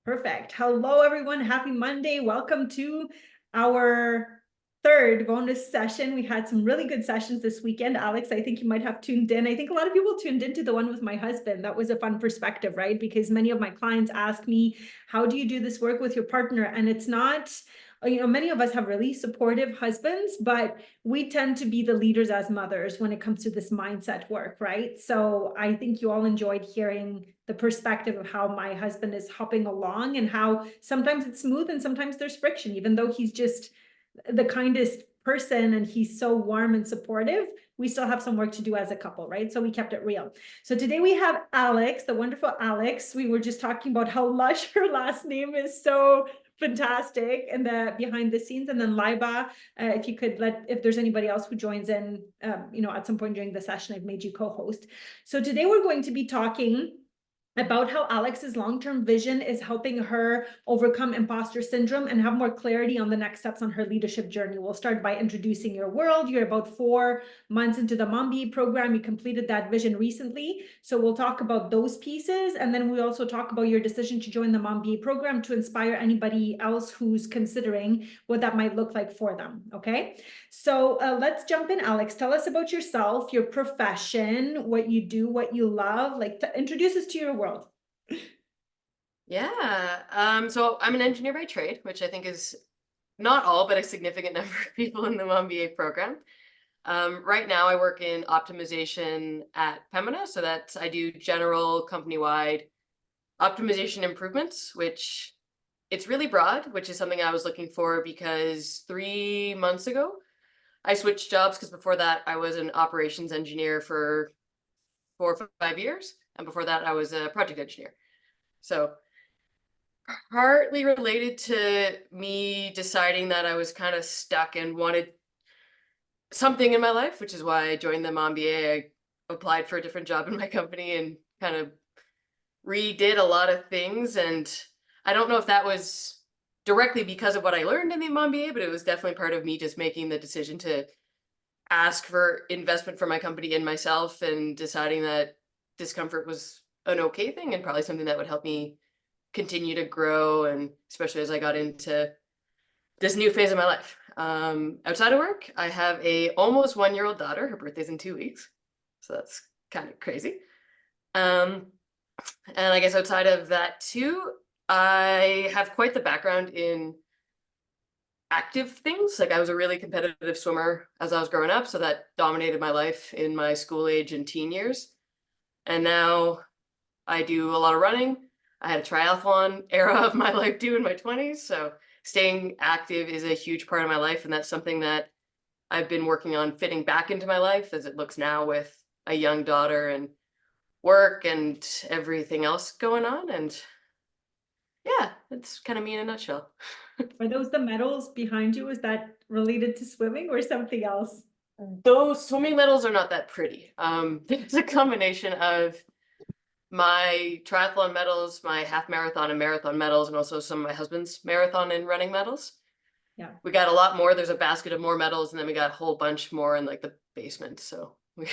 Perfect. Hello, everyone. Happy Monday. Welcome to our third bonus session. We had some really good sessions this weekend. Alex, I think you might have tuned in. I think a lot of people tuned into the one with my husband. That was a fun perspective, right? Because many of my clients ask me, how do you do this work with your partner? And it's not, many of us have really supportive husbands, but we tend to be the leaders as mothers when it comes to this mindset work, right? So I think you all enjoyed hearing the perspective of how my husband is hopping along and how sometimes it's smooth and sometimes there's friction, even though he's just the kindest person and he's so warm and supportive. We still have some work to do as a couple, right? So we kept it real. So today we have Alex, the wonderful Alex. We were just talking about how lush her last name is, so fantastic, and the behind the scenes. And then Liba, if you could if there's anybody else who joins in, at some point during the session, I've made you co-host. So today we're going to be talking about how Alex's long-term vision is helping her overcome imposter syndrome and have more clarity on the next steps on her leadership journey. We'll start by introducing your world. You're about 4 months into the Mom BA program. You completed that vision recently. So we'll talk about those pieces. And then we also talk about your decision to join the Mom BA program to inspire anybody else who's considering what that might look like for them. Okay. So let's jump in, Alex. Tell us about yourself, your profession, what you do, what you love. Introduce us to your world. Yeah. So I'm an engineer by trade, which I think is not all, but a significant number of people in the MBA program. Right now I work in optimization at Pembina. So that's, I do general company-wide optimization improvements, which it's really broad, which is something I was looking for because 3 months ago, I switched jobs because before that I was an operations engineer for 4 or 5 years. And before that I was a project engineer. So partly related to me deciding that I was kind of stuck and wanted something in my life, which is why I joined the Mom BA. I applied for a different job in my company and kind of redid a lot of things. And I don't know if that was directly because of what I learned in the Mom BA, but it was definitely part of me just making the decision to ask for investment for my company in myself and deciding that discomfort was an okay thing and probably something that would help me continue to grow, and especially as I got into this new phase of my life. Outside of work, I have a almost 1-year-old daughter. Her birthday's in 2 weeks, so that's kind of crazy. And I guess outside of that too, I have quite the background in active things. Like I was a really competitive swimmer as I was growing up, so that dominated my life in my school age and teen years. And now I do a lot of running. I had a triathlon era of my life too in my 20s. So staying active is a huge part of my life. And that's something that I've been working on fitting back into my life as it looks now with a young daughter and work and everything else going on. And yeah, that's kind of me in a nutshell. Are those the medals behind you? Is that related to swimming or something else? Those swimming medals are not that pretty. It's a combination of my triathlon medals, my half marathon and marathon medals, and also some of my husband's marathon and running medals. Yeah. We got a lot more. There's a basket of more medals, and then we got a whole bunch more in like the basement. So we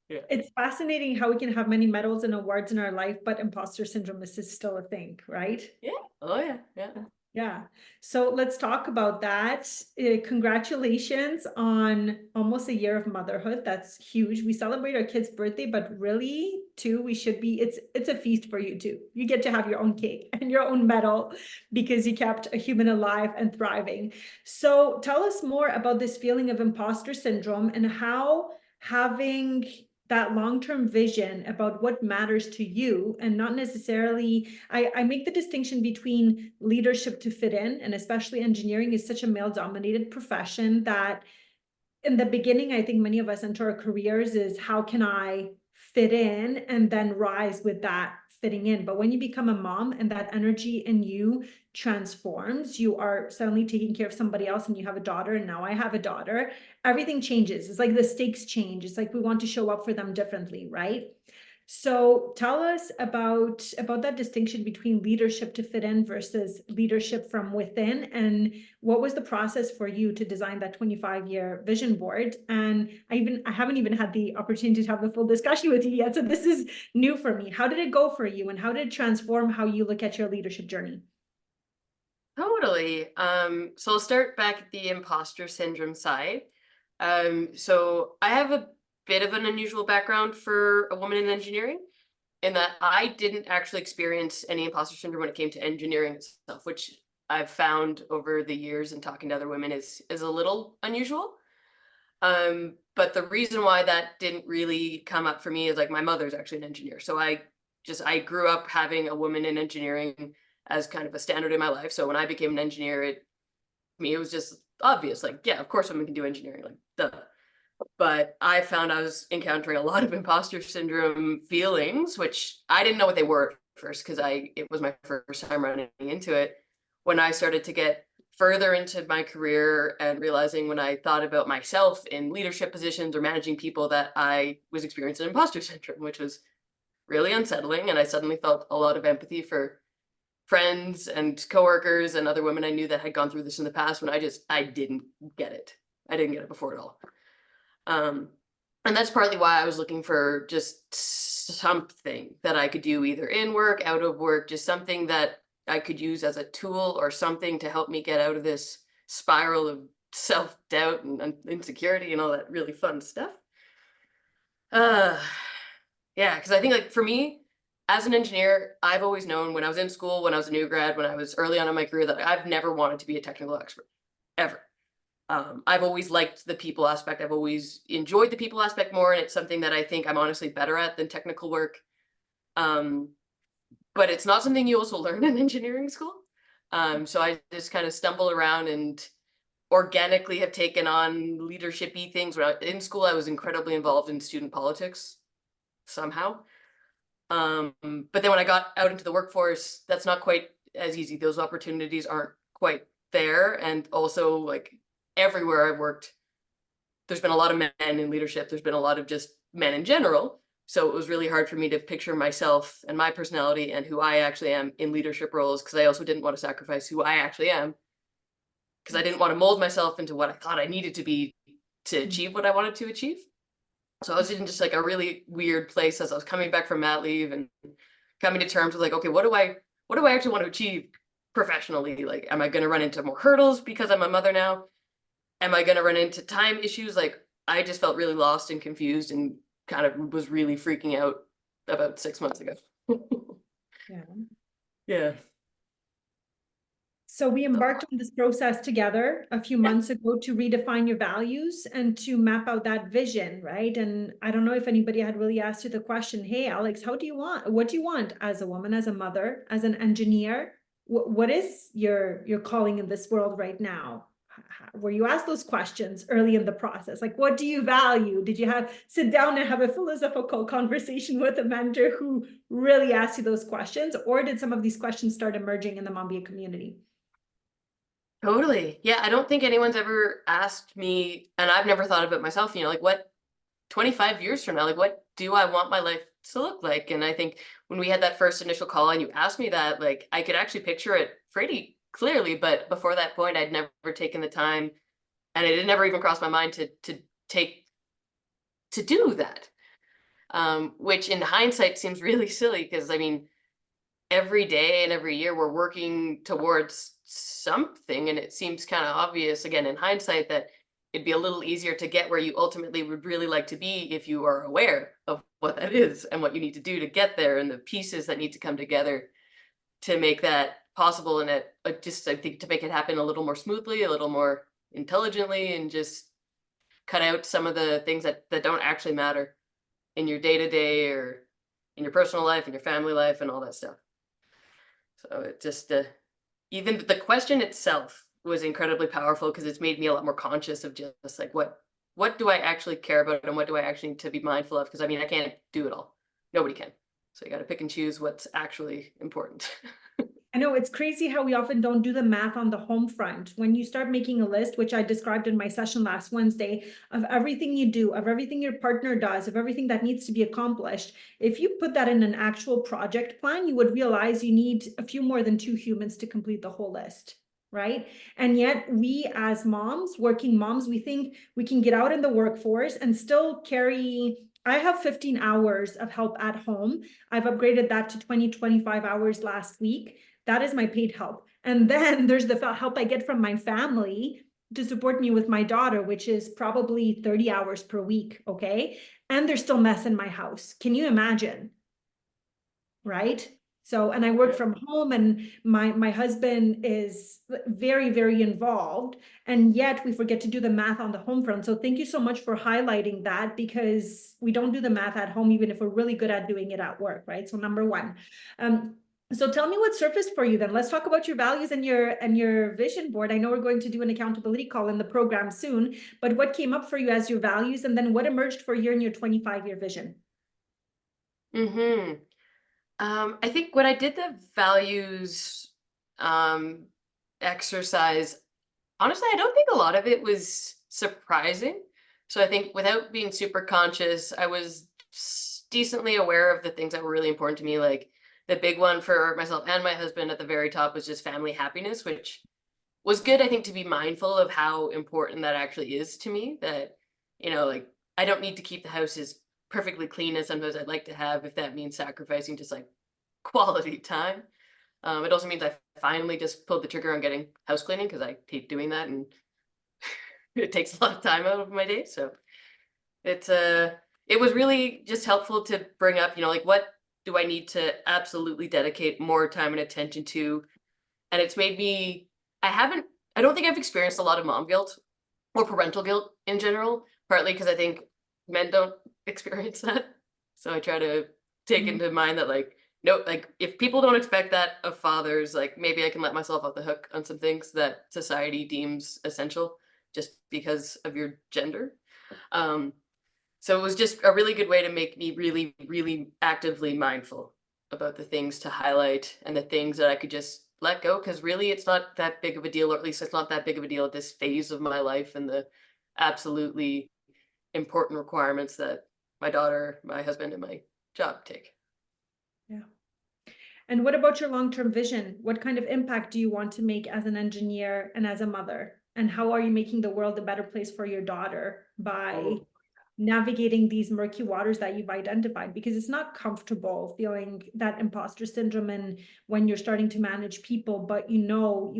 yeah. It's fascinating how we can have many medals and awards in our life, but imposter syndrome is still a thing, right? Yeah. Oh yeah. Yeah. Yeah. So let's talk about that. Congratulations on almost a year of motherhood. That's huge. We celebrate our kid's birthday, but really too, we should be, it's a feast for you too. You get to have your own cake and your own medal because you kept a human alive and thriving. So tell us more about this feeling of imposter syndrome and how having that long-term vision about what matters to you and not necessarily, I make the distinction between leadership to fit in, and especially engineering is such a male-dominated profession that in the beginning, I think many of us enter our careers is how can I fit in and then rise with that fitting in. But when you become a mom and that energy in you transforms, you are suddenly taking care of somebody else and you have a daughter, and now I have a daughter, everything changes. It's like the stakes change. It's like we want to show up for them differently, right? So tell us about that distinction between leadership to fit in versus leadership from within, and what was the process for you to design that 25-year vision board? And I haven't even had the opportunity to have the full discussion with you yet, so this is new for me. How did it go for you, and how did it transform how you look at your leadership journey? Totally. So I'll start back at the imposter syndrome side. So I have a bit of an unusual background for a woman in engineering, in that I didn't actually experience any imposter syndrome when it came to engineering itself, which I've found over the years and talking to other women is a little unusual. But the reason why that didn't really come up for me is like my mother's actually an engineer. So I grew up having a woman in engineering as kind of a standard in my life. So when I became an engineer, it was just obvious, like, yeah, of course women can do engineering, like duh. But I found I was encountering a lot of imposter syndrome feelings, which I didn't know what they were at first because it was my first time running into it. When I started to get further into my career and realizing when I thought about myself in leadership positions or managing people that I was experiencing imposter syndrome, which was really unsettling. And I suddenly felt a lot of empathy for friends and coworkers and other women I knew that had gone through this in the past when I didn't get it. I didn't get it before at all. Um, and that's partly why I was looking for just something that I could do either in work, out of work, just something that I could use as a tool or something to help me get out of this spiral of self-doubt and insecurity and all that really fun stuff. Uh, yeah, because I think like for me, as an engineer, I've always known when I was in school, when I was a new grad, when I was early on in my career, that I've never wanted to be a technical expert, ever. I've always liked the people aspect. I've always enjoyed the people aspect more, and it's something that I think I'm honestly better at than technical work. Um, but it's not something you also learn in engineering school. So I just kind of stumble around and organically have taken on leadership-y things. When in school, I was incredibly involved in student politics somehow. But then when I got out into the workforce, that's not quite as easy. Those opportunities aren't quite there. And also, like, everywhere I've worked, there's been a lot of men in leadership. There's been a lot of just men in general. So it was really hard for me to picture myself and my personality and who I actually am in leadership roles, because I also didn't want to sacrifice who I actually am, because I didn't want to mold myself into what I thought I needed to be to achieve what I wanted to achieve. So I was in just like a really weird place as I was coming back from mat leave and coming to terms with like, okay, what do I actually want to achieve professionally? Like, am I going to run into more hurdles because I'm a mother now? Am I going to run into time issues? Like, I just felt really lost and confused and kind of was really freaking out about 6 months ago. Yeah. Yeah. So we embarked on this process together a few Yeah. months ago to redefine your values and to map out that vision, right? And I don't know if anybody had really asked you the question, hey, Alex, what do you want as a woman, as a mother, as an engineer? What is your calling in this world right now? Were you asked those questions early in the process? Like, what do you value? Did you sit down and have a philosophical conversation with a mentor who really asked you those questions? Or did some of these questions start emerging in the Mambia community? Totally. Yeah. I don't think anyone's ever asked me, and I've never thought of it myself, like what 25 years from now, like what do I want my life to look like? And I think when we had that first initial call and you asked me that, like I could actually picture it pretty clearly. But before that point, I'd never taken the time, and it had never even crossed my mind to do that. Which in hindsight seems really silly, because I mean, every day and every year we're working towards something, and it seems kind of obvious again in hindsight that it'd be a little easier to get where you ultimately would really like to be if you are aware of what that is and what you need to do to get there and the pieces that need to come together to make that possible. And just I think to make it happen a little more smoothly, a little more intelligently, and just cut out some of the things that don't actually matter in your day-to-day or in your personal life and your family life and all that stuff. So it just even the question itself was incredibly powerful, because it's made me a lot more conscious of just like what do I actually care about and what do I actually need to be mindful of, because I mean I can't do it all. Nobody can. So you got to pick and choose what's actually important. I know it's crazy how we often don't do the math on the home front. When you start making a list, which I described in my session last Wednesday, of everything you do, of everything your partner does, of everything that needs to be accomplished, if you put that in an actual project plan, you would realize you need a few more than 2 humans to complete the whole list, right? And yet we as moms, working moms, we think we can get out in the workforce and still carry. I have 15 hours of help at home. I've upgraded that to 20, 25 hours last week. That is my paid help. And then there's the help I get from my family to support me with my daughter, which is probably 30 hours per week. Okay. And there's still mess in my house. Can you imagine? Right? So, and I work Yeah. from home, and my husband is very, very involved, and yet we forget to do the math on the home front. So thank you so much for highlighting that, because we don't do the math at home, even if we're really good at doing it at work, right? So number one. So tell me what surfaced for you then. Let's talk about your values and your vision board. I know we're going to do an accountability call in the program soon, but what came up for you as your values, and then what emerged for you in your 25-year vision? Mm-hmm. I think when I did the values um, exercise, honestly, I don't think a lot of it was surprising. So I think without being super conscious, I was decently aware of the things that were really important to me. Like the big one for myself and my husband at the very top was just family happiness, which was good, I think, to be mindful of how important that actually is to me. That, like I don't need to keep the house as perfectly clean as sometimes I'd like to have if that means sacrificing just like quality time. It also means I finally just pulled the trigger on getting house cleaning because I hate doing that and it takes a lot of time out of my day. So it's it was really just helpful to bring up, like what do I need to absolutely dedicate more time and attention to? And it's made me I haven't I don't think I've experienced a lot of mom guilt or parental guilt in general, partly because I think men don't experience that. So I try to take Mhm. into mind that like no, like if people don't expect that of fathers, like maybe I can let myself off the hook on some things that society deems essential just because of your gender. Um, so it was just a really good way to make me really, really actively mindful about the things to highlight and the things that I could just let go. Cause really it's not that big of a deal, or at least it's not that big of a deal at this phase of my life and the absolutely important requirements that my daughter, my husband, and my job take. Yeah. And what about your long-term vision? What kind of impact do you want to make as an engineer and as a mother? And how are you making the world a better place for your daughter by Oh. navigating these murky waters that you've identified? Because it's not comfortable feeling that imposter syndrome and when you're starting to manage people, but you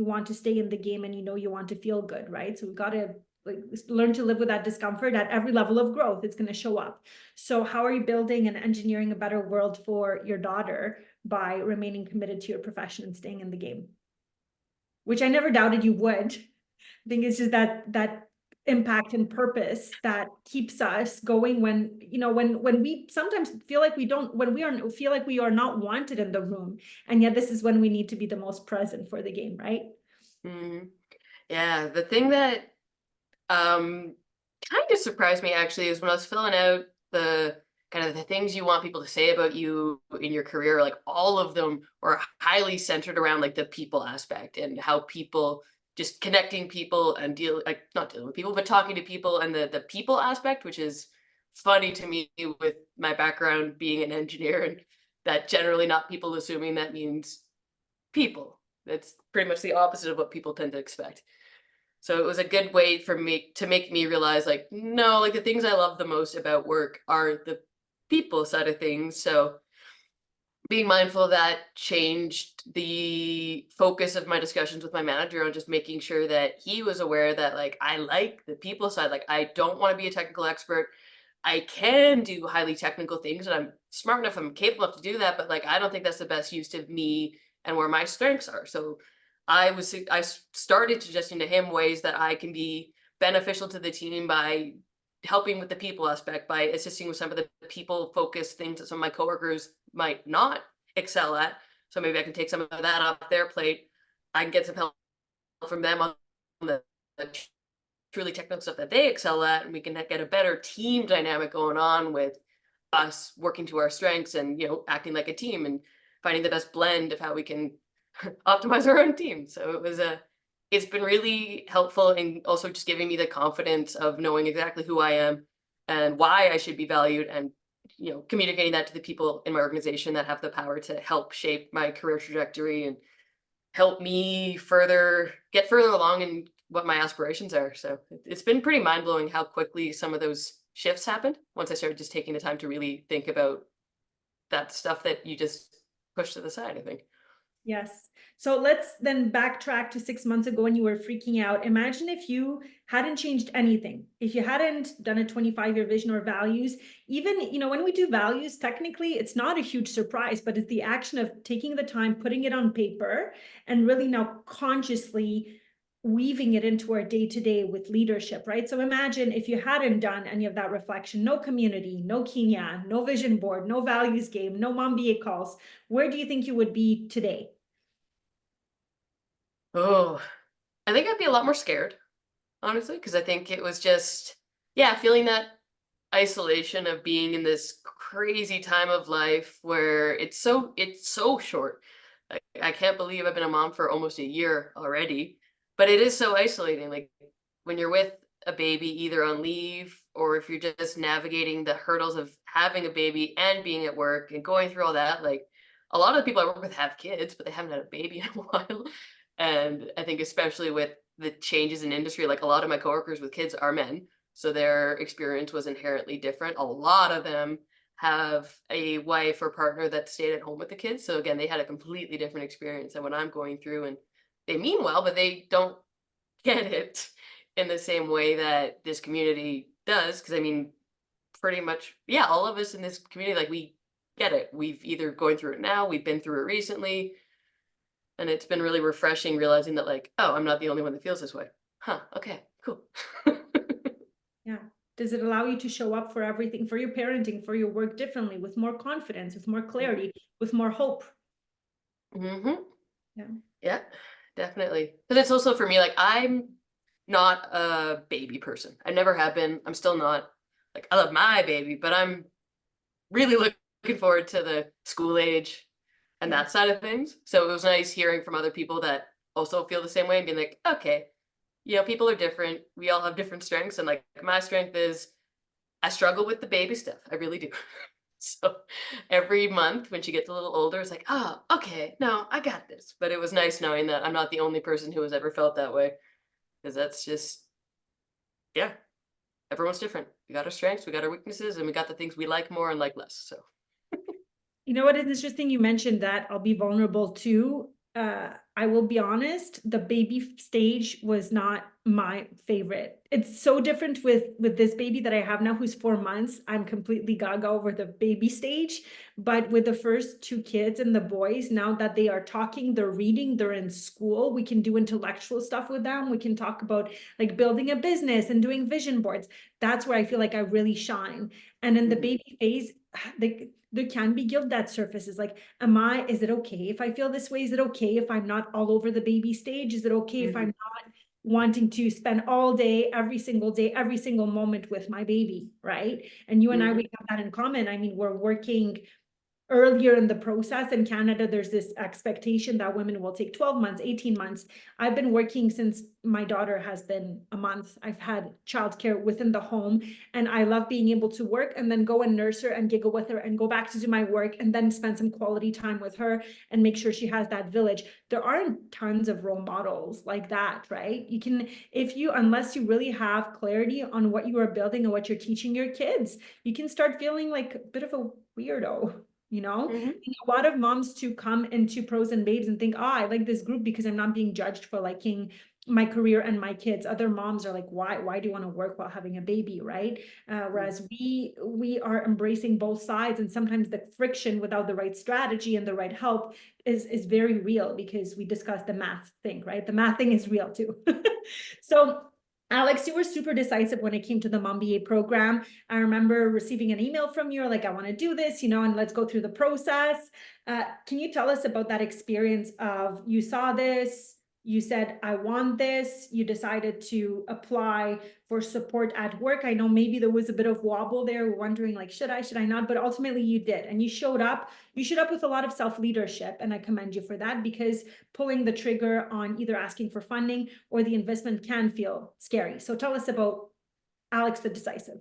want to stay in the game, and you want to feel good, right? So we've got to like learn to live with that discomfort at every level of growth. It's going to show up. So how are you building and engineering a better world for your daughter by remaining committed to your profession and staying in the game? Which I never doubted you would. I think it's just that impact and purpose that keeps us going when when we sometimes feel like we don't when we are feel like we are not wanted in the room, and yet this is when we need to be the most present for the game, right? Mhm. Yeah, the thing that Um, kind of surprised me actually is when I was filling out the kind of the things you want people to say about you in your career, like all of them were highly centered around like the people aspect and how people just connecting people and not dealing with people, but talking to people and the people aspect, which is funny to me with my background being an engineer and that generally not people assuming that means people. That's pretty much the opposite of what people tend to expect. So it was a good way for me to make me realize like, no, like the things I love the most about work are the people side of things. So being mindful of that changed the focus of my discussions with my manager on just making sure that he was aware that like I like the people side. Like I don't want to be a technical expert. I can do highly technical things and I'm smart enough, I'm capable enough to do that, but like I don't think that's the best use of me and where my strengths are. So started suggesting to him ways that I can be beneficial to the team by helping with the people aspect, by assisting with some of the people focused things that some of my coworkers might not excel at. So maybe I can take some of that off their plate. I can get some help from them on the truly technical stuff that they excel at, and we can get a better team dynamic going on with us working to our strengths and acting like a team and finding the best blend of how we can optimize our own team. So it's been really helpful in also just giving me the confidence of knowing exactly who I am and why I should be valued, and communicating that to the people in my organization that have the power to help shape my career trajectory and help me get further along in what my aspirations are. So it's been pretty mind blowing how quickly some of those shifts happened once I started just taking the time to really think about that stuff that you just push to the side, I think. Yes. So let's then backtrack to 6 months ago when you were freaking out. Imagine if you hadn't changed anything, if you hadn't done a 25-year vision or values. Even, when we do values, technically it's not a huge surprise, but it's the action of taking the time, putting it on paper, and really now consciously weaving it into our day-to-day with leadership, right? So imagine if you hadn't done any of that reflection, no community, no Kenya, no vision board, no values game, no Mom BA calls, where do you think you would be today? Oh, I think I'd be a lot more scared, honestly, because I think it was just, yeah, feeling that isolation of being in this crazy time of life where it's so short. I can't believe I've been a mom for almost a year already, but it is so isolating. Like when you're with a baby either on leave or if you're just navigating the hurdles of having a baby and being at work and going through all that, like a lot of the people I work with have kids, but they haven't had a baby in a while. And I think especially with the changes in industry, like a lot of my coworkers with kids are men, so their experience was inherently different. A lot of them have a wife or partner that stayed at home with the kids. So again, they had a completely different experience than what I'm going through. And they mean well, but they don't get it in the same way that this community does. Cause I mean, pretty much, yeah, all of us in this community, like we get it. We've either going through it now, we've been through it recently. And it's been really refreshing realizing that, like, oh, I'm not the only one that feels this way. Huh. Okay, cool. Yeah. Does it allow you to show up for everything, for your parenting, for your work differently, with more confidence, with more clarity, with more hope? Mm-hmm. Yeah. Yeah, definitely. Because it's also for me, like I'm not a baby person. I never have been. I'm still not. Like I love my baby, but I'm really looking forward to the school age and Yeah. that side of things. So it was nice hearing from other people that also feel the same way and being like, okay, people are different. We all have different strengths, and like my strength is I struggle with the baby stuff. I really do. So every month when she gets a little older, it's like, oh, okay, no, I got this. But it was nice knowing that I'm not the only person who has ever felt that way. Because that's just, yeah, everyone's different. We got our strengths, we got our weaknesses, and we got the things we like more and like less. So, You know what is interesting? You mentioned that I'll be vulnerable too. I will be honest, the baby stage was not my favorite. It's so different with this baby that I have now who's 4 months. I'm completely gaga over the baby stage. But with the first two kids and the boys, now that they are talking, they're reading, they're in school, we can do intellectual stuff with them. We can talk about like building a business and doing vision boards. That's where I feel like I really shine. And in the mhm, baby phase, there can be guilt that surfaces. Like, is it okay if I feel this way? Is it okay if I'm not all over the baby stage? Is it okay if I'm mhm, not wanting to spend all day, every single moment with my baby, right? And you and I, we mhm, have that in common. I mean, we're working earlier in the process. In Canada, there's this expectation that women will take 12 months, 18 months. I've been working since my daughter has been a month. I've had childcare within the home, and I love being able to work and then go and nurse her and giggle with her and go back to do my work and then spend some quality time with her and make sure she has that village. There aren't tons of role models like that, right? You can, unless you really have clarity on what you are building and what you're teaching your kids, you can start feeling like a bit of a weirdo. mhm, A lot of moms to come into pros and babes and think, oh, I like this group because I'm not being judged for liking my career and my kids. Other moms are like, why do you want to work while having a baby, right? mhm, Whereas we are embracing both sides, and sometimes the friction without the right strategy and the right help is very real, because we discussed the math thing, right? The math thing is real too. So Alex, you were super decisive when it came to the Mom BA program. I remember receiving an email from you, like, I want to do this, and let's go through the process. Can you tell us about that experience of you saw this, you said, I want this, you decided to apply for support at work. I know maybe there was a bit of wobble there, wondering like, should I not? But ultimately you did, and you showed up with a lot of self-leadership, and I commend you for that, because pulling the trigger on either asking for funding or the investment can feel scary. So tell us about Alex the Decisive.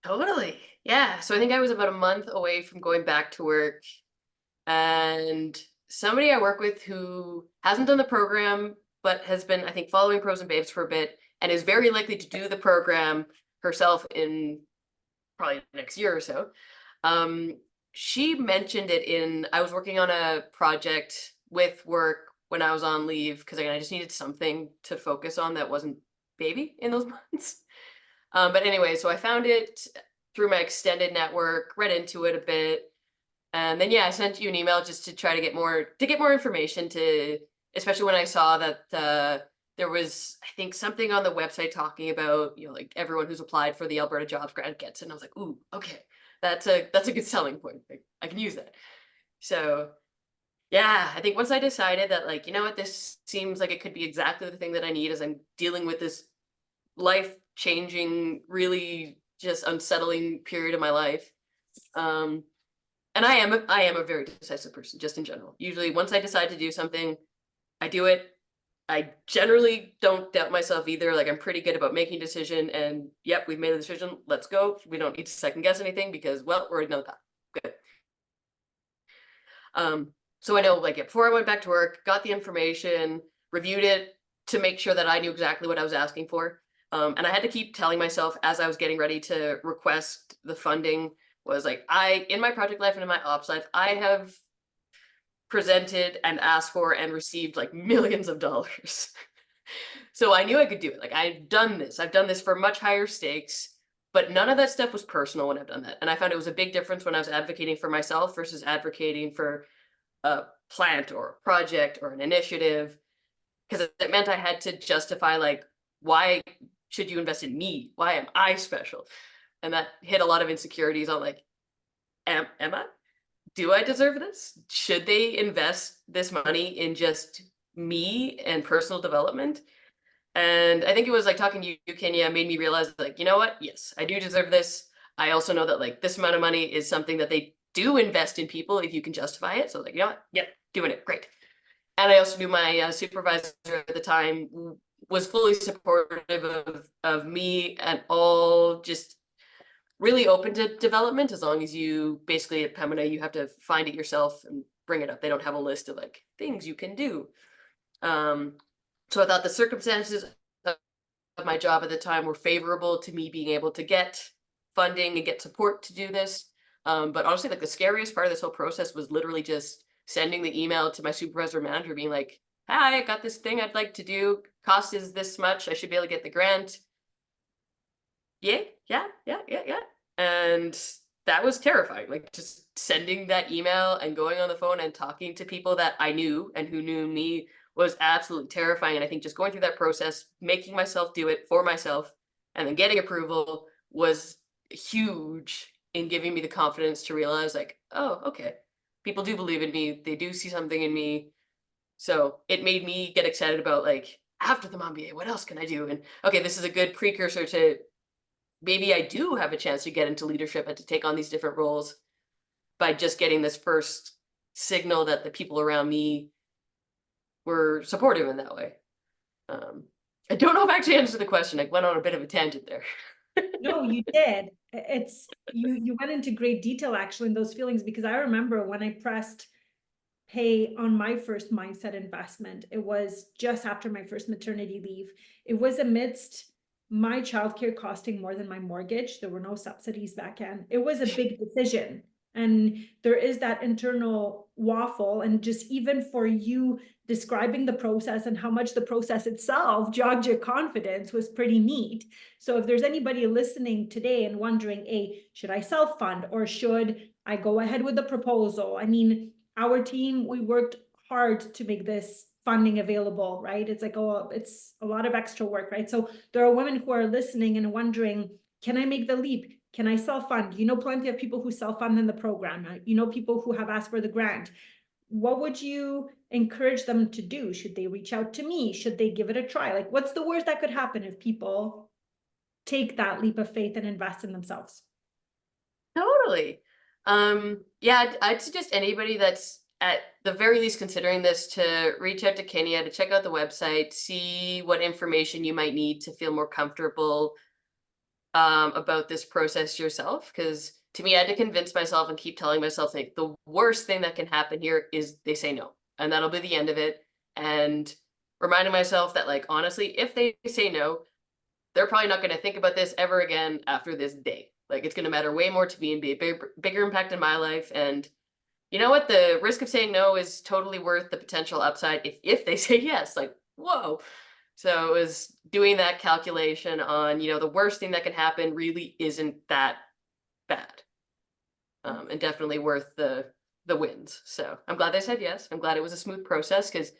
Totally. Yeah. So I think I was about a month away from going back to work, and somebody I work with who hasn't done the program but has been, I think, following Pros and Babes for a bit and is very likely to do the program herself in probably the next year or so. She mentioned it in, I was working on a project with work when I was on leave because I just needed something to focus on that wasn't baby in those months. But anyway, so I found it through my extended network, read into it a bit, and then yeah, I sent you an email just to try to get more information to, especially when I saw that there was, I think, something on the website talking about, like everyone who's applied for the Alberta Jobs Grant gets it. And I was like, ooh, okay, that's a good selling point. Like, I can use that. So yeah, I think once I decided that, like, you know what, this seems like it could be exactly the thing that I need as I'm dealing with this life changing, really just unsettling period of my life. And I am a very decisive person, just in general. Usually once I decide to do something, I do it. I generally don't doubt myself either. Like, I'm pretty good about making a decision, and yep, we've made a decision. Let's go. We don't need to second guess anything because, well, we already know that. Good. So I know, like, before I went back to work, got the information, reviewed it to make sure that I knew exactly what I was asking for. And I had to keep telling myself as I was getting ready to request the funding was like, in my project life and in my ops life, I have presented and asked for and received like millions of dollars. So I knew I could do it. Like, I've done this for much higher stakes, but none of that stuff was personal when I've done that. And I found it was a big difference when I was advocating for myself versus advocating for a plant or a project or an initiative, because it meant I had to justify, like, why should you invest in me? Why am I special? And that hit a lot of insecurities on, like, am I? Do I deserve this? Should they invest this money in just me and personal development? And I think it was like talking to you, Kenya, made me realize, like, you know what? Yes, I do deserve this. I also know that, like, this amount of money is something that they do invest in people if you can justify it. So, like, you know what? Yep, doing it. Great. And I also knew my supervisor at the time was fully supportive of me and all, just really open to development, as long as you basically at Pemina, you have to find it yourself and bring it up. They don't have a list of like things you can do. So I thought the circumstances of my job at the time were favorable to me being able to get funding and get support to do this. But honestly, like, the scariest part of this whole process was literally just sending the email to my supervisor manager being like, hi, I got this thing I'd like to do. Cost is this much. I should be able to get the grant. Yeah. And that was terrifying. Like, just sending that email and going on the phone and talking to people that I knew and who knew me was absolutely terrifying. And I think just going through that process, making myself do it for myself, and then getting approval was huge in giving me the confidence to realize, like, oh, okay, people do believe in me. They do see something in me. So it made me get excited about, like, after the MBA, what else can I do? And okay, this is a good precursor to maybe I do have a chance to get into leadership and to take on these different roles by just getting this first signal that the people around me were supportive in that way. I don't know if I actually answered the question. I went on a bit of a tangent there. No, you did. It's you went into great detail actually in those feelings, because I remember when I pressed pay on my first mindset investment, it was just after my first maternity leave. It was amidst my childcare costing more than my mortgage. There were no subsidies back then. It was a big decision. And there is that internal waffle. And just even for you describing the process and how much the process itself jogged your confidence was pretty neat. So if there's anybody listening today and wondering, hey, should I self-fund or should I go ahead with the proposal? I mean, our team, we worked hard to make this funding available, right? It's like, oh, it's a lot of extra work, right? So there are women who are listening and wondering, can I make the leap? Can I self-fund? You know, plenty of people who self-fund in the program. You know, people who have asked for the grant. what would you encourage them to do? Should they reach out to me? Should they give it a try? Like, what's the worst that could happen if people take that leap of faith and invest in themselves? Totally. Yeah, I'd suggest anybody that's at the very least considering this to reach out to Kenya, to check out the website, see what information you might need to feel more comfortable about this process yourself. Because to me, I had to convince myself and keep telling myself, like, the worst thing that can happen here is they say no, and that'll be the end of it. And reminding myself that, like, honestly, if they say no, they're probably not going to think about this ever again after this day. Like, it's going to matter way more to me and be a bigger impact in my life. And you know what? The risk of saying no is totally worth the potential upside if they say yes. Like, whoa. So it was doing that calculation on, the worst thing that can happen really isn't that bad. And definitely worth the wins. So I'm glad they said yes. I'm glad it was a smooth process because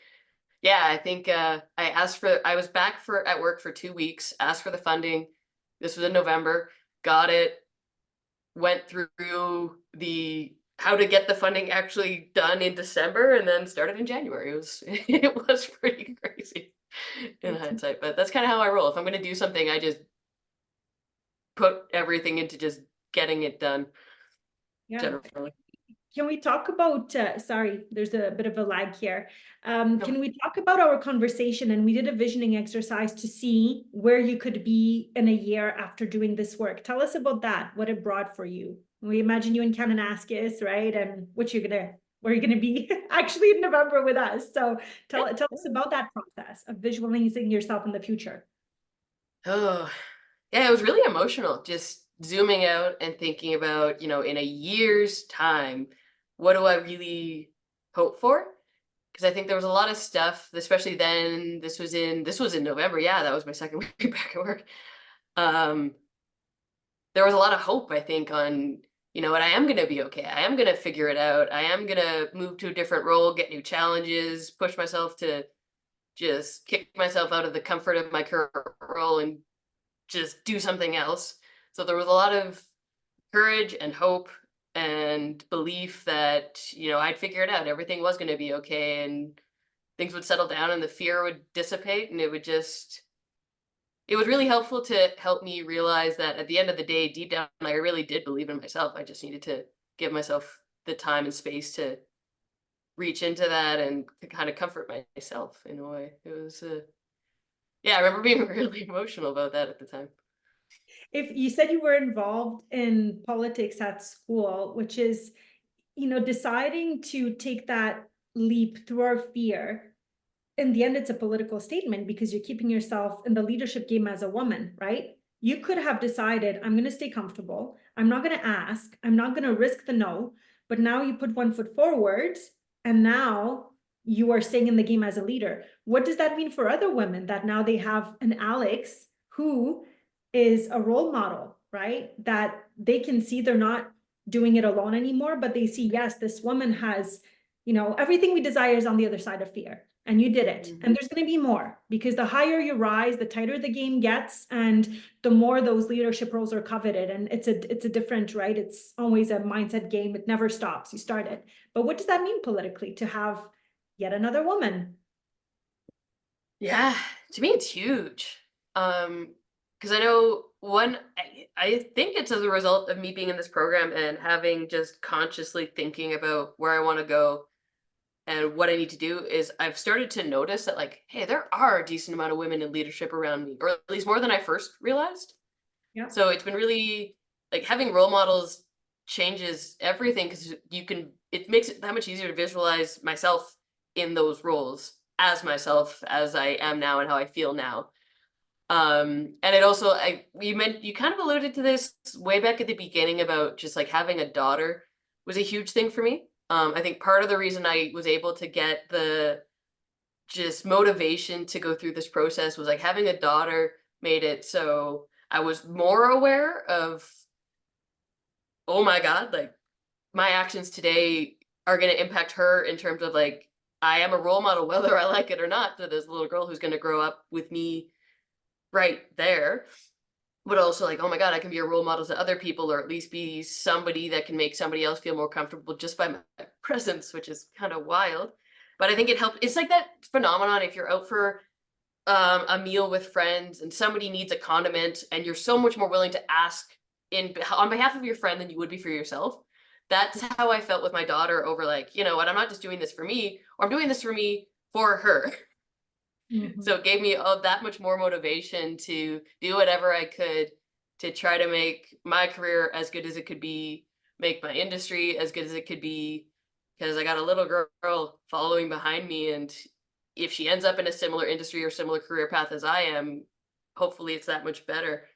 yeah, I think I was back at work for 2 weeks, asked for the funding. This was in November, got it, went through the how to get the funding actually done in December, and then started in January. It was pretty crazy in hindsight, but that's kind of how I roll. If I'm going to do something, I just put everything into just getting it done Yeah. generally. Can we talk about, sorry, there's a bit of a lag here. No. Can we talk about our conversation? And we did a visioning exercise to see where you could be in a year after doing this work. Tell us about that, what it brought for you. We imagine you in Kananaskis, right? And where you're gonna be actually in November with us. So tell us about that process of visualizing yourself in the future. Oh, yeah, it was really emotional just zooming out and thinking about, in a year's time, what do I really hope for? Because I think there was a lot of stuff, especially then. This was in November. Yeah, that was my second week back at work. Um, there was a lot of hope, I think, on, what I am gonna be okay. I am gonna figure it out. I am gonna move to a different role, get new challenges, push myself to just kick myself out of the comfort of my current role and just do something else. So there was a lot of courage and hope and belief that, I'd figure it out. Everything was going to be okay and things would settle down and the fear would dissipate and it was really helpful to help me realize that at the end of the day, deep down, I really did believe in myself. I just needed to give myself the time and space to reach into that and to kind of comfort myself in a way. It was, yeah, I remember being really emotional about that at the time. If you said you were involved in politics at school, which is, deciding to take that leap through our fear, in the end, it's a political statement because you're keeping yourself in the leadership game as a woman, right? You could have decided, I'm going to stay comfortable. I'm not going to ask. I'm not going to risk the no. But now you put one foot forward and now you are staying in the game as a leader. What does that mean for other women that now they have an Alex who is a role model, right? That they can see they're not doing it alone anymore, but they see, yes, this woman has, everything we desire is on the other side of fear. And you did it. Mhm. And there's going to be more because the higher you rise, the tighter the game gets, and the more those leadership roles are coveted. And it's a different, right? It's always a mindset game. It never stops. You start it. But what does that mean politically to have yet another woman? Yeah, to me it's huge. Because I know I think it's as a result of me being in this program and having just consciously thinking about where I want to go and what I need to do is I've started to notice that, like, hey, there are a decent amount of women in leadership around me, or at least more than I first realized. Yeah. So it's been really like having role models changes everything because it makes it that much easier to visualize myself in those roles as myself as I am now and how I feel now. And it also you kind of alluded to this way back at the beginning about just like having a daughter was a huge thing for me. I think part of the reason I was able to get the just motivation to go through this process was like having a daughter made it so I was more aware of, oh my God, like my actions today are going to impact her in terms of like, I am a role model, whether I like it or not, to this little girl who's going to grow up with me right there. but also like, oh my God, I can be a role model to other people, or at least be somebody that can make somebody else feel more comfortable just by my presence, which is kind of wild. But I think it helped. It's like that phenomenon if you're out for a meal with friends and somebody needs a condiment and you're so much more willing to ask on behalf of your friend than you would be for yourself. That's how I felt with my daughter over like, you know what, I'm not just doing this for me, or I'm doing this for me for her. So Mhm. it gave me that much more motivation to do whatever I could to try to make my career as good as it could be, make my industry as good as it could be, because I got a little girl following behind me. And if she ends up in a similar industry or similar career path as I am, hopefully it's that much better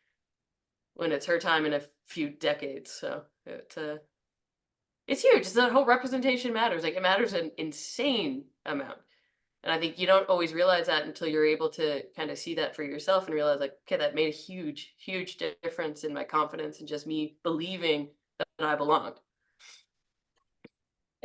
when it's her time in a few decades. So it's huge. It's that whole representation matters. Like it matters an insane amount. And I think you don't always realize that until you're able to kind of see that for yourself and realize like, okay, that made a huge, huge difference in my confidence and just me believing that I belonged.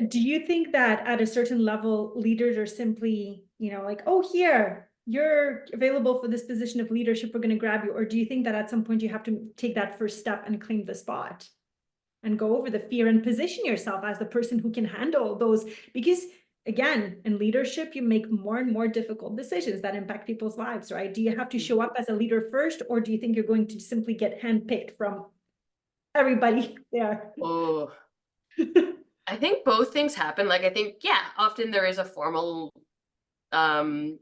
Do you think that at a certain level, leaders are simply, like, oh, here, you're available for this position of leadership, we're going to grab you? Or do you think that at some point you have to take that first step and claim the spot and go over the fear and position yourself as the person who can handle those? Because again, in leadership, you make more and more difficult decisions that impact people's lives, right? Do you have to show up as a leader first, or do you think you're going to simply get handpicked from everybody there? Oh, I think both things happen. Like, I think, yeah, often there is a formal, um,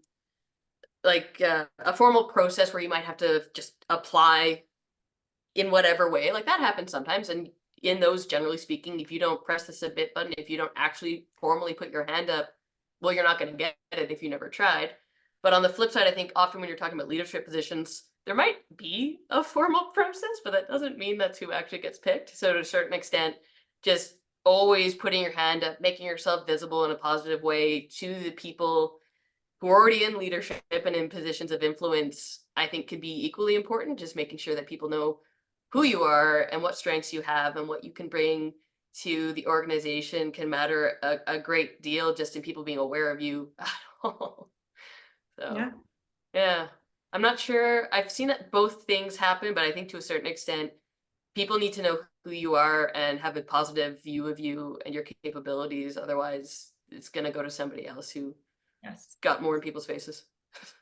a formal process where you might have to just apply in whatever way. Like that happens sometimes. And in those, generally speaking, if you don't press the submit button, if you don't actually formally put your hand up, well, you're not going to get it if you never tried. But on the flip side, I think often when you're talking about leadership positions, there might be a formal process, but that doesn't mean that's who actually gets picked. So to a certain extent, just always putting your hand up, making yourself visible in a positive way to the people who are already in leadership and in positions of influence, I think could be equally important. Just making sure that people know who you are and what strengths you have and what you can bring to the organization can matter a great deal just in people being aware of you at all. So Yeah. yeah, I'm not sure. I've seen that both things happen, but I think to a certain extent, people need to know who you are and have a positive view of you and your capabilities. Otherwise, it's going to go to somebody else who Yes. got more in people's faces.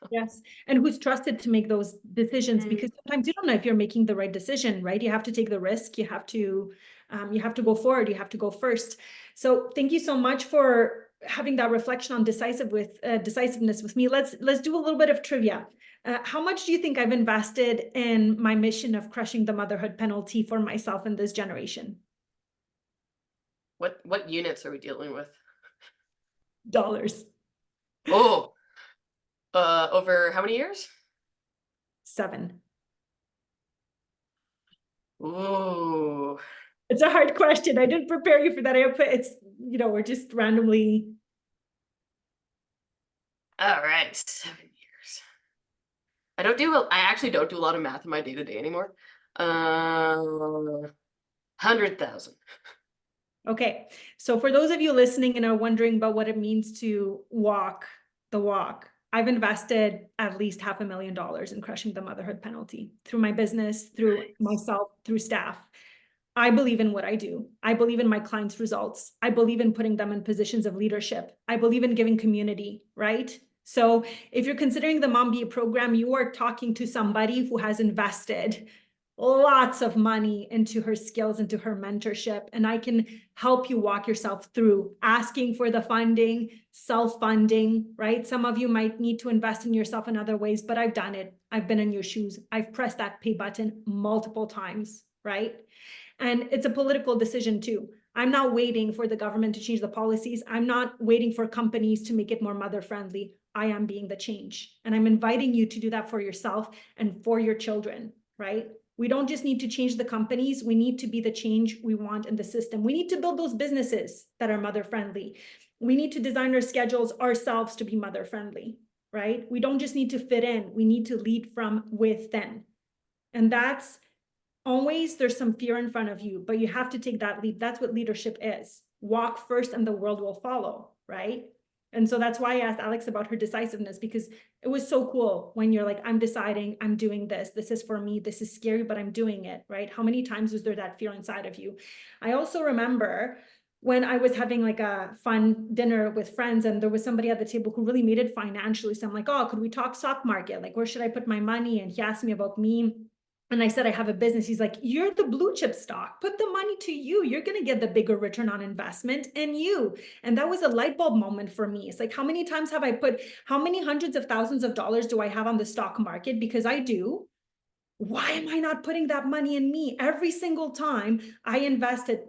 Yes. And who's trusted to make those decisions, Mm. because sometimes you don't know if you're making the right decision, right? You have to take the risk. You have to go forward. You have to go first. So thank you so much for having that reflection on decisiveness with me. Let's do a little bit of trivia. How much do you think I've invested in my mission of crushing the motherhood penalty for myself in this generation? What units are we dealing with? Dollars. Oh, over how many years? 7. Ooh, It's a hard question. I didn't prepare you for that. We're just randomly. all right, 7 years. I actually don't do a lot of math in my day to day anymore. 100,000. Okay, so for those of you listening and are wondering about what it means to walk the walk, I've invested at least $500,000 in crushing the motherhood penalty through my business, through myself, through staff. I believe in what I do. I believe in my clients' results. I believe in putting them in positions of leadership. I believe in giving community, right? So if you're considering the Mom BA program, you are talking to somebody who has invested lots of money into her skills, into her mentorship, and I can help you walk yourself through asking for the funding, self-funding, right? Some of you might need to invest in yourself in other ways, but I've done it. I've been in your shoes. I've pressed that pay button multiple times, right? And it's a political decision too. I'm not waiting for the government to change the policies. I'm not waiting for companies to make it more mother friendly. I am being the change. And I'm inviting you to do that for yourself and for your children, right? We don't just need to change the companies. We need to be the change we want in the system. We need to build those businesses that are mother friendly. We need to design our schedules ourselves to be mother friendly, right? We don't just need to fit in. We need to lead from within. And that's always, there's some fear in front of you, but you have to take that leap. That's what leadership is. Walk first and the world will follow, right? And so that's why I asked Alex about her decisiveness, because it was so cool when you're like, I'm deciding, I'm doing this. This is for me. This is scary, but I'm doing it, right? How many times was there that fear inside of you? I also remember when I was having like a fun dinner with friends and there was somebody at the table who really made it financially. So I'm like, oh, could we talk stock market? Like, where should I put my money? And he asked me about me. And I said, I have a business. He's like, you're the blue chip stock. Put the money to you. You're going to get the bigger return on investment in you. And that was a light bulb moment for me. It's like, how many times have I put, how many hundreds of thousands of dollars do I have on the stock market? Because I do. Why am I not putting that money in me? Every single time I invested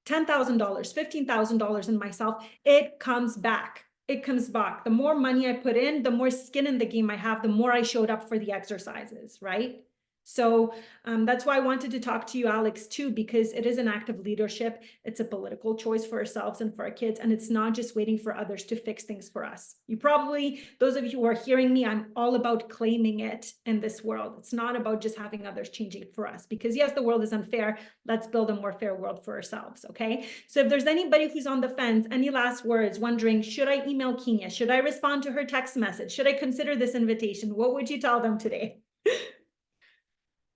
$10,000, $15,000 in myself, it comes back. It comes back. The more money I put in, the more skin in the game I have, the more I showed up for the exercises, right? So that's why I wanted to talk to you, Alex, too, because it is an act of leadership. It's a political choice for ourselves and for our kids. And it's not just waiting for others to fix things for us. You probably, those of you who are hearing me, I'm all about claiming it in this world. It's not about just having others changing it for us, because yes, the world is unfair. Let's build a more fair world for ourselves. Okay. So if there's anybody who's on the fence, any last words, wondering, should I email Kenya? Should I respond to her text message? Should I consider this invitation? What would you tell them today?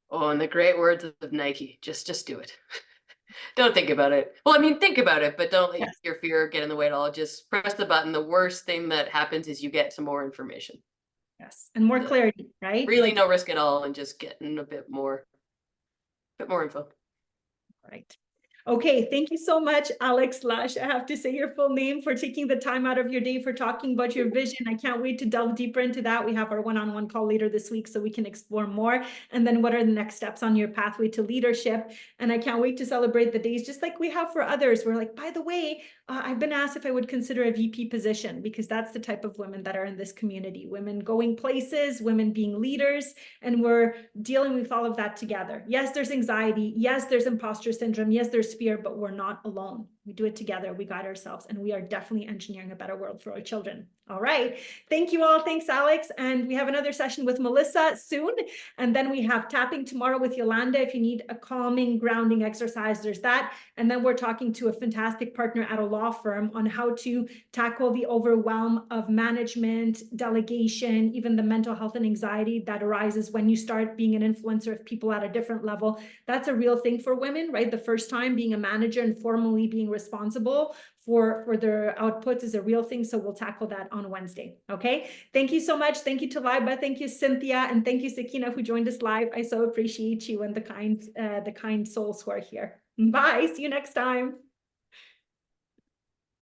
Oh, in the great words of Nike, just do it. Don't think about it. Well, I mean, think about it, but don't let Yes. your fear get in the way at all. Just press the button. The worst thing that happens is you get some more information. Yes. And more clarity, right? Really Like, no risk at all, and just getting a bit more info. right. Okay, thank you so much, Alex Lush. I have to say your full name, for taking the time out of your day for talking about your vision. I can't wait to delve deeper into that. We have our one-on-one call later this week so we can explore more. And then what are the next steps on your pathway to leadership? And I can't wait to celebrate the days just like we have for others. We're like, by the way, I've been asked if I would consider a VP position, because that's the type of women that are in this community. Women going places, women being leaders, and we're dealing with all of that together. Yes, there's anxiety. Yes, there's imposter syndrome. Yes, there's fear, but we're not alone. We do it together. We guide ourselves, and we are definitely engineering a better world for our children. All right. Thank you all. Thanks, Alex. And we have another session with Melissa soon. And then we have tapping tomorrow with Yolanda. If you need a calming, grounding exercise, there's that. And then we're talking to a fantastic partner at a law firm on how to tackle the overwhelm of management, delegation, even the mental health and anxiety that arises when you start being an influencer of people at a different level. That's a real thing for women, right? The first time being a manager and formally being responsible for their outputs is a real thing. So we'll tackle that on Wednesday. Okay. Thank you so much. Thank you to Liba. Thank you, Cynthia. And thank you, Sakina, who joined us live. I so appreciate you and the kind souls who are here. Bye. See you next time.